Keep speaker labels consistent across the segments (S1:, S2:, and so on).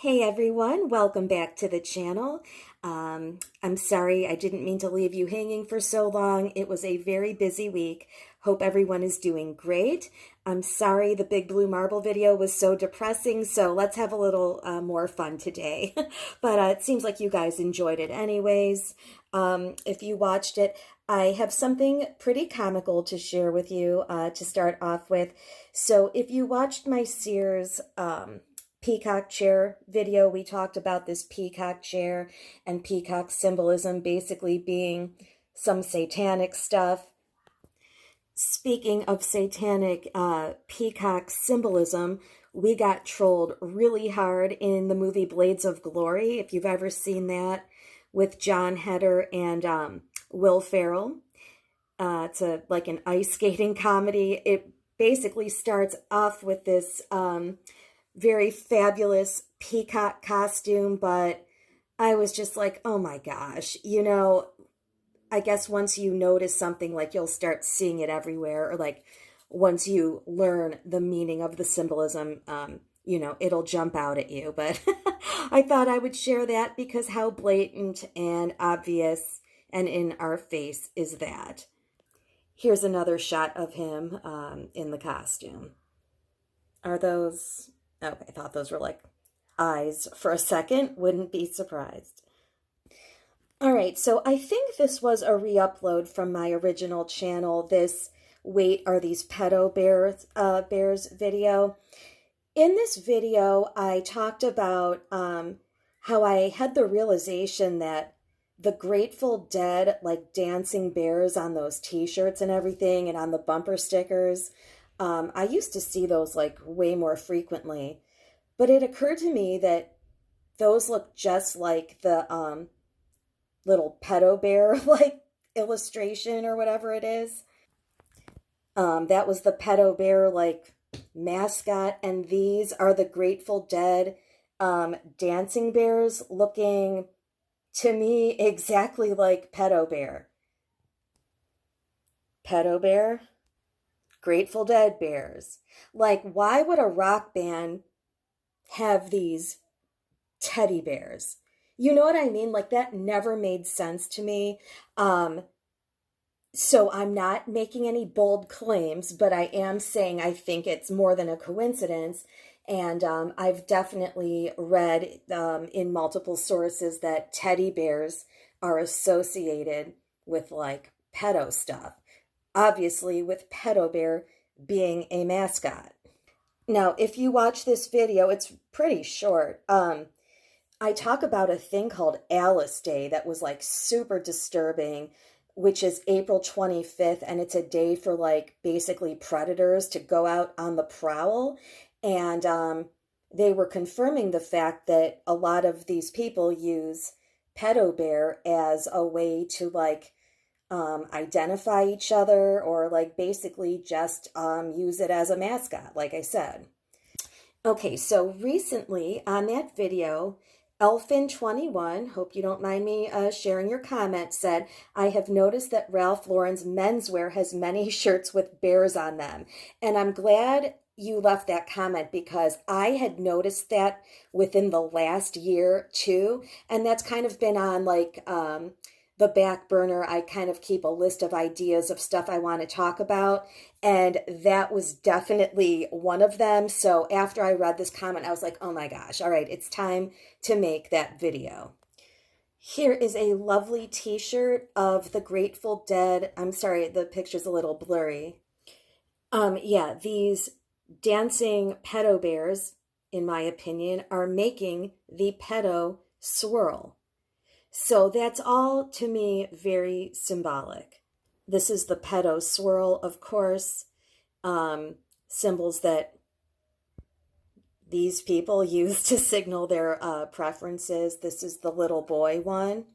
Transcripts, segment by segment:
S1: Hey everyone, welcome back to the channel. I'm sorry I didn't mean to leave you hanging for so long. It was a very busy week. Hope everyone is doing great. I'm sorry the big blue marble video was so depressing, so let's have a little more fun today. But it seems like you guys enjoyed it anyways. If you watched it, I have something pretty comical to share with you to start off with. So if you watched my Sears peacock chair video, we talked about this peacock chair and peacock symbolism basically being some satanic stuff. Speaking of satanic peacock symbolism, we got trolled really hard in the movie Blades of Glory, if you've ever seen that, with John Heder and Will Ferrell. It's like an ice skating comedy. It basically starts off with this very fabulous peacock costume, but I was just like, oh my gosh, I guess once you notice something, like you'll start seeing it everywhere, or like once you learn the meaning of the symbolism, it'll jump out at you. But I thought I would share that because how blatant and obvious and in our face is that. Here's another shot of him in the costume. Are those... Okay, I thought those were like eyes for a second. Wouldn't be surprised. All right, so I think this was a re-upload from my original channel, this Wait, Are These Pedo Bears video. In this video, I talked about how I had the realization that the Grateful Dead, like dancing bears on those t-shirts and everything and on the bumper stickers, I used to see those like way more frequently, but it occurred to me that those look just like the little pedo bear like illustration or whatever it is. That was the pedo bear like mascot, and these are the Grateful Dead dancing bears, looking to me exactly like pedo bear. Pedo bear? Grateful Dead bears. Like, why would a rock band have these teddy bears? You know what I mean? Like, that never made sense to me. So I'm not making any bold claims, but I am saying I think it's more than a coincidence. And I've definitely read in multiple sources that teddy bears are associated with like pedo stuff. Obviously, with pedo bear being a mascot. Now, if you watch this video, it's pretty short. I talk about a thing called Alice Day that was like super disturbing, which is April 25th, and it's a day for like basically predators to go out on the prowl. And they were confirming the fact that a lot of these people use pedo bear as a way to like identify each other, or like basically just use it as a mascot, like I said. Okay, so recently on that video, Elfin21, hope you don't mind me sharing your comment, said, I have noticed that Ralph Lauren's menswear has many shirts with bears on them. And I'm glad you left that comment because I had noticed that within the last year too. And that's kind of been on like the back burner. I kind of keep a list of ideas of stuff I want to talk about, and that was definitely one of them. So after I read this comment, I was like, oh my gosh, all right, it's time to make that video. Here is a lovely t-shirt of the Grateful Dead. I'm sorry, the picture's a little blurry. Yeah, these dancing pedo bears, in my opinion, are making the pedo swirl. So that's all, to me, very symbolic. This is the pedo swirl, of course, symbols that these people use to signal their preferences. This is the little boy one.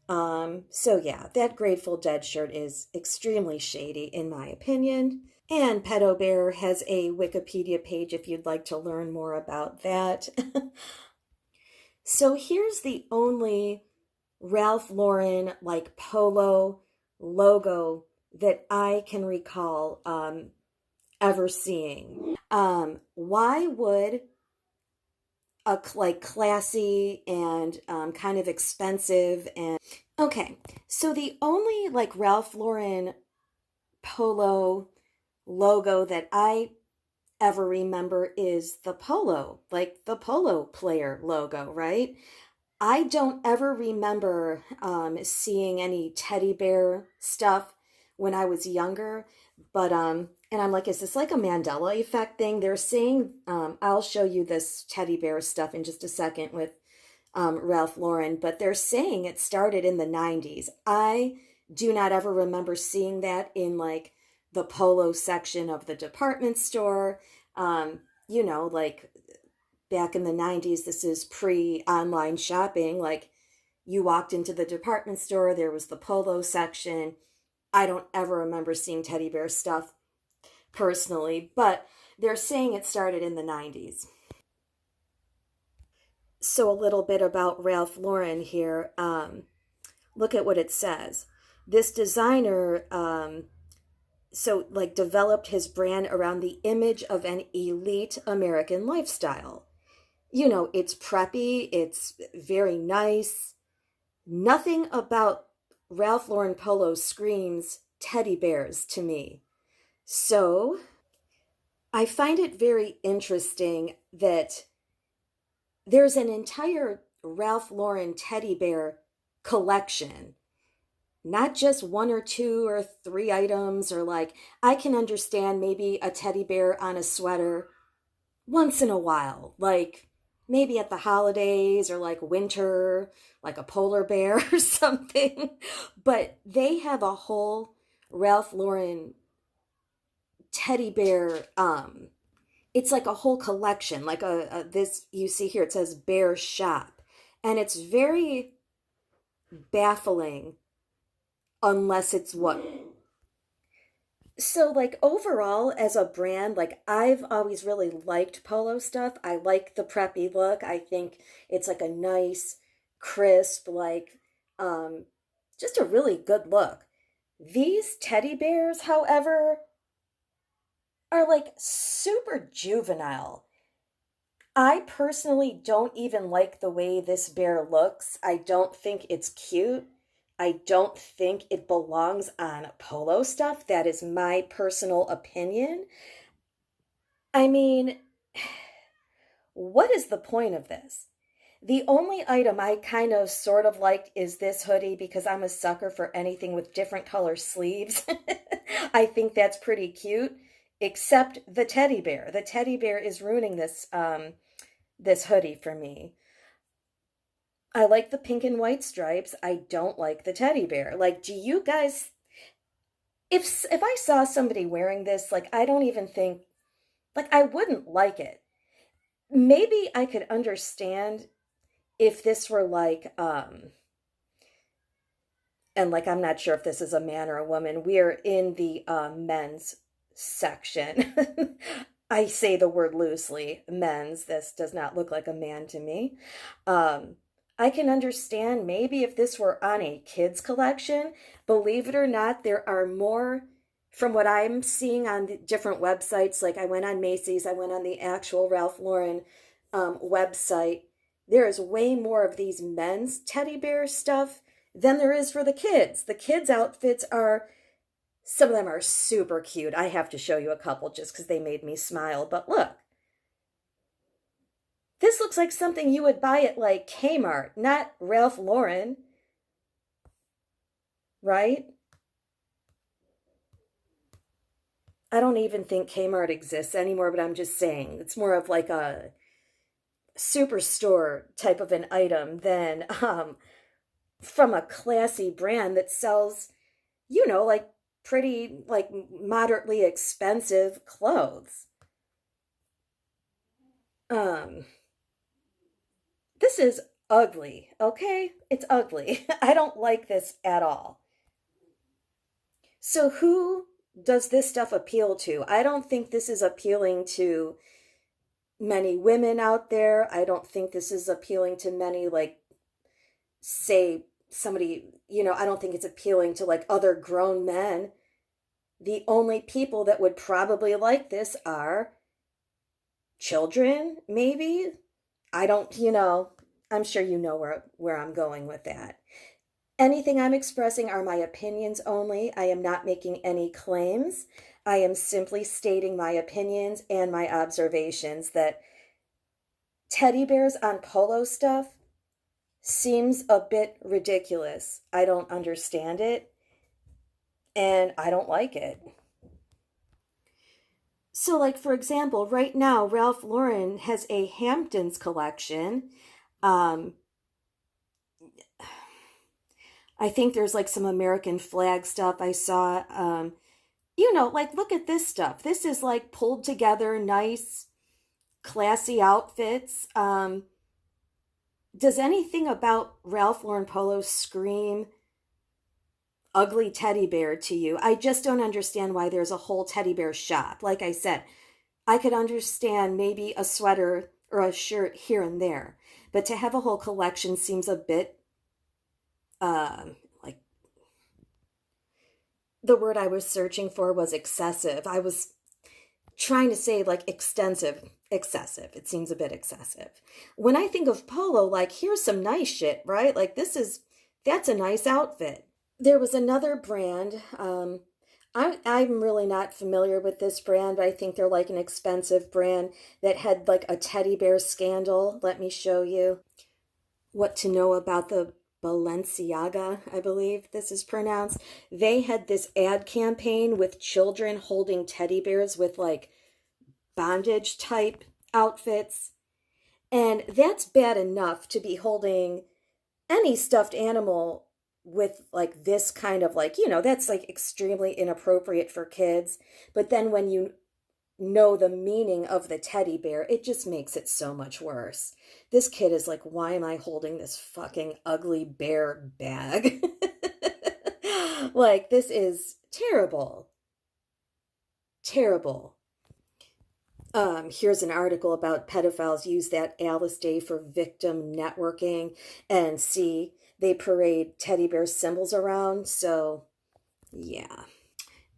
S1: So yeah, that Grateful Dead shirt is extremely shady, in my opinion. And Pedo Bear has a Wikipedia page if you'd like to learn more about that. So here's the only Ralph Lauren like polo logo that I can recall ever seeing. Why would like classy and kind of expensive. And okay, so the only like Ralph Lauren polo logo that I ever remember is the polo, like the polo player logo, right? I don't ever remember seeing any teddy bear stuff when I was younger, but and I'm like, is this like a Mandela effect thing? They're saying, I'll show you this teddy bear stuff in just a second with Ralph Lauren, but they're saying it started in the 90s. I do not ever remember seeing that in like the polo section of the department store. Like back in the 90s, this is pre-online shopping. Like you walked into the department store, there was the polo section. I don't ever remember seeing teddy bear stuff personally, but they're saying it started in the 90s. So a little bit about Ralph Lauren here. Look at what it says. This designer, developed his brand around the image of an elite American lifestyle. It's preppy, it's very nice. Nothing about Ralph Lauren Polo screams teddy bears to me. So I find it very interesting that there's an entire Ralph Lauren teddy bear collection, not just one or two or three items, or like, I can understand maybe a teddy bear on a sweater once in a while, like maybe at the holidays or like winter, like a polar bear or something. But they have a whole Ralph Lauren teddy bear. It's like a whole collection, like a this you see here. It says Bear Shop, and it's very baffling unless it's what. So, like, overall, as a brand, like, I've always really liked polo stuff. I like the preppy look. I think it's like a nice, crisp, like, um, just a really good look. These teddy bears, however, are like super juvenile. I personally don't even like the way this bear looks. I don't think it's cute. I don't think it belongs on polo stuff. That is my personal opinion. I mean, what is the point of this? The only item I kind of sort of liked is this hoodie because I'm a sucker for anything with different color sleeves. I think that's pretty cute, except the teddy bear. The teddy bear is ruining this hoodie for me. I like the pink and white stripes. I don't like the teddy bear. Like, do you guys, if I saw somebody wearing this, like, I don't even think, like, I wouldn't like it. Maybe I could understand if this were like and like, I'm not sure if this is a man or a woman. We're in the men's section. I say the word loosely, men's. This does not look like a man to me. Um, I can understand maybe if this were on a kids collection. Believe it or not, there are more from what I'm seeing on the different websites. Like I went on Macy's, I went on the actual Ralph Lauren website. There is way more of these men's teddy bear stuff than there is for the kids. The kids' outfits are, some of them are super cute. I have to show you a couple just because they made me smile. But look, this looks like something you would buy at like Kmart, not Ralph Lauren, right? I don't even think Kmart exists anymore, but I'm just saying it's more of like a superstore type of an item than from a classy brand that sells, like pretty, like moderately expensive clothes. Um, this is ugly, okay? It's ugly. I don't like this at all. So, who does this stuff appeal to? I don't think this is appealing to many women out there. I don't think this is appealing to many, like, say, somebody, I don't think it's appealing to like other grown men. The only people that would probably like this are children, maybe. I don't, I'm sure you know where I'm going with that. Anything I'm expressing are my opinions only. I am not making any claims. I am simply stating my opinions and my observations that teddy bears on polo stuff seems a bit ridiculous. I don't understand it and I don't like it. So, like, for example, right now, Ralph Lauren has a Hamptons collection. Um, I think there's like some American flag stuff I saw. Like, look at this stuff. This is like pulled together, nice, classy outfits. Does anything about Ralph Lauren Polo scream ugly teddy bear to you? I just don't understand why there's a whole teddy bear shop. Like I said, I could understand maybe a sweater or a shirt here and there, but to have a whole collection seems a bit, like, the word I was searching for was excessive. I was trying to say like extensive, excessive. It seems a bit excessive. When I think of polo, like, here's some nice shit, right? Like, that's a nice outfit. There was another brand. I'm really not familiar with this brand, but I think they're like an expensive brand that had like a teddy bear scandal. Let me show you what to know about the Balenciaga, I believe this is pronounced. They had this ad campaign with children holding teddy bears with like bondage type outfits. And that's bad enough to be holding any stuffed animal with like this kind of like, that's like extremely inappropriate for kids. But then when you know the meaning of the teddy bear, it just makes it so much worse. This kid is like, why am I holding this fucking ugly bear bag? Like, this is terrible. Terrible. Here's an article about pedophiles use that Alice Day for victim networking, and see, they parade teddy bear symbols around. So, yeah.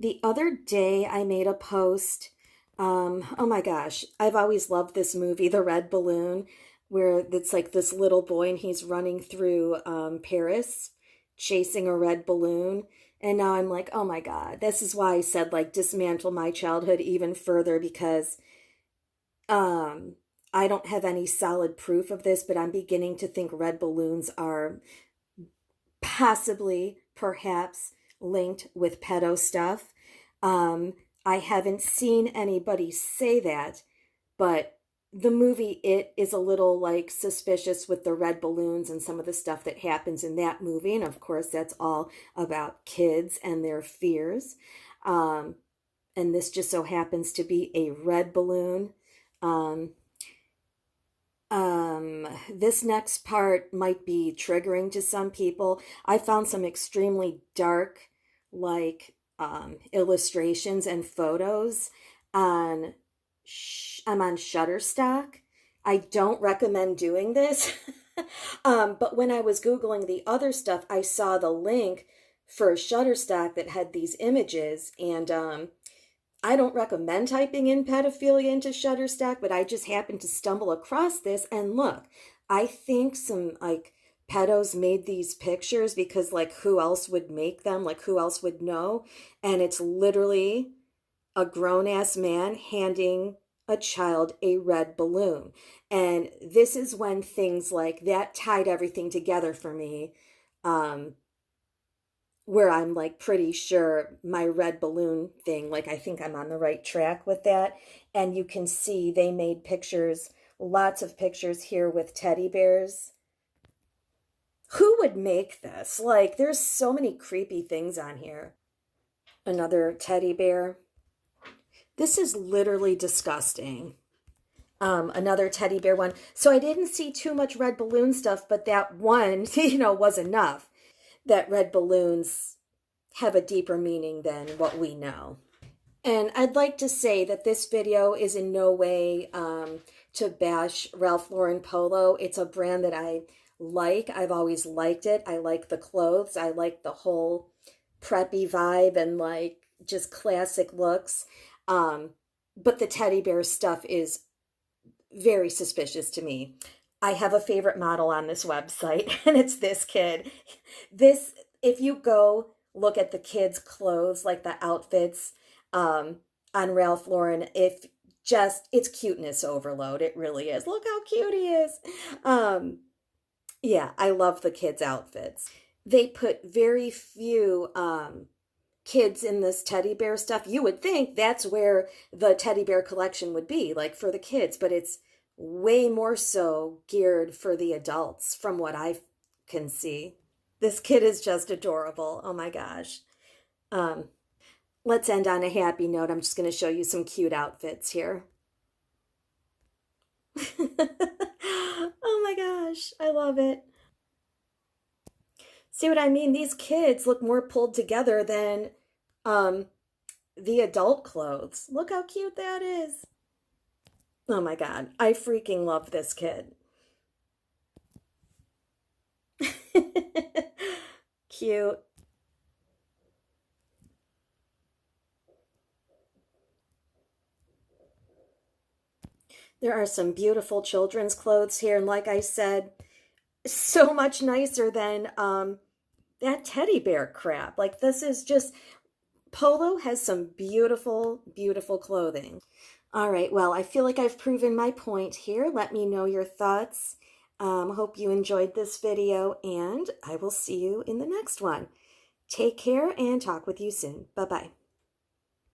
S1: The other day I made a post. Oh my gosh, I've always loved this movie, The Red Balloon, where it's like this little boy and he's running through Paris chasing a red balloon. And now I'm like, oh my God, this is why I said like dismantle my childhood even further, because um, I don't have any solid proof of this, but I'm beginning to think red balloons are possibly, perhaps, linked with pedo stuff. Um, I haven't seen anybody say that, but the movie It is a little like suspicious with the red balloons and some of the stuff that happens in that movie. And of course, that's all about kids and their fears. Um, and this just so happens to be a red balloon. Um, this next part might be triggering to some people. I found some extremely dark, like, illustrations and photos on, I'm on Shutterstock. I don't recommend doing this. But when I was Googling the other stuff, I saw the link for Shutterstock that had these images, and I don't recommend typing in pedophilia into Shutterstock, but I just happened to stumble across this, and look, I think some like pedos made these pictures because like who else would make them? Like who else would know? And it's literally a grown ass man handing a child a red balloon. And this is when things like that tied everything together for me. Where I'm like pretty sure my red balloon thing, like I think I'm on the right track with that. And you can see they made pictures, lots of pictures here with teddy bears. Who would make this? Like, there's so many creepy things on here. Another teddy bear. This is literally disgusting. Another teddy bear one. So I didn't see too much red balloon stuff, but that one, was enough. That red balloons have a deeper meaning than what we know. And I'd like to say that this video is in no way to bash Ralph Lauren Polo. It's a brand that I like. I've always liked it. I like the clothes. I like the whole preppy vibe and like just classic looks. But the teddy bear stuff is very suspicious to me. I have a favorite model on this website, and it's this kid. This, if you go look at the kids' clothes, like the outfits on Ralph Lauren, if just, it's cuteness overload. It really is. Look how cute he is. Um, yeah, I love the kids' outfits. They put very few kids in this teddy bear stuff. You would think that's where the teddy bear collection would be, like for the kids, but it's way more so geared for the adults from what I can see. This kid is just adorable. Oh my gosh. Um, let's end on a happy note. I'm just going to show you some cute outfits here. Oh my gosh, I love it. See what I mean? These kids look more pulled together than um, the adult clothes. Look how cute that is. Oh my God, I freaking love this kid. Cute. There are some beautiful children's clothes here, and like I said, so much nicer than that teddy bear crap. Like this is just, Polo has some beautiful, beautiful clothing. All right, well, I feel like I've proven my point here. Let me know your thoughts. Hope you enjoyed this video, and I will see you in the next one. Take care and talk with you soon. Bye-bye.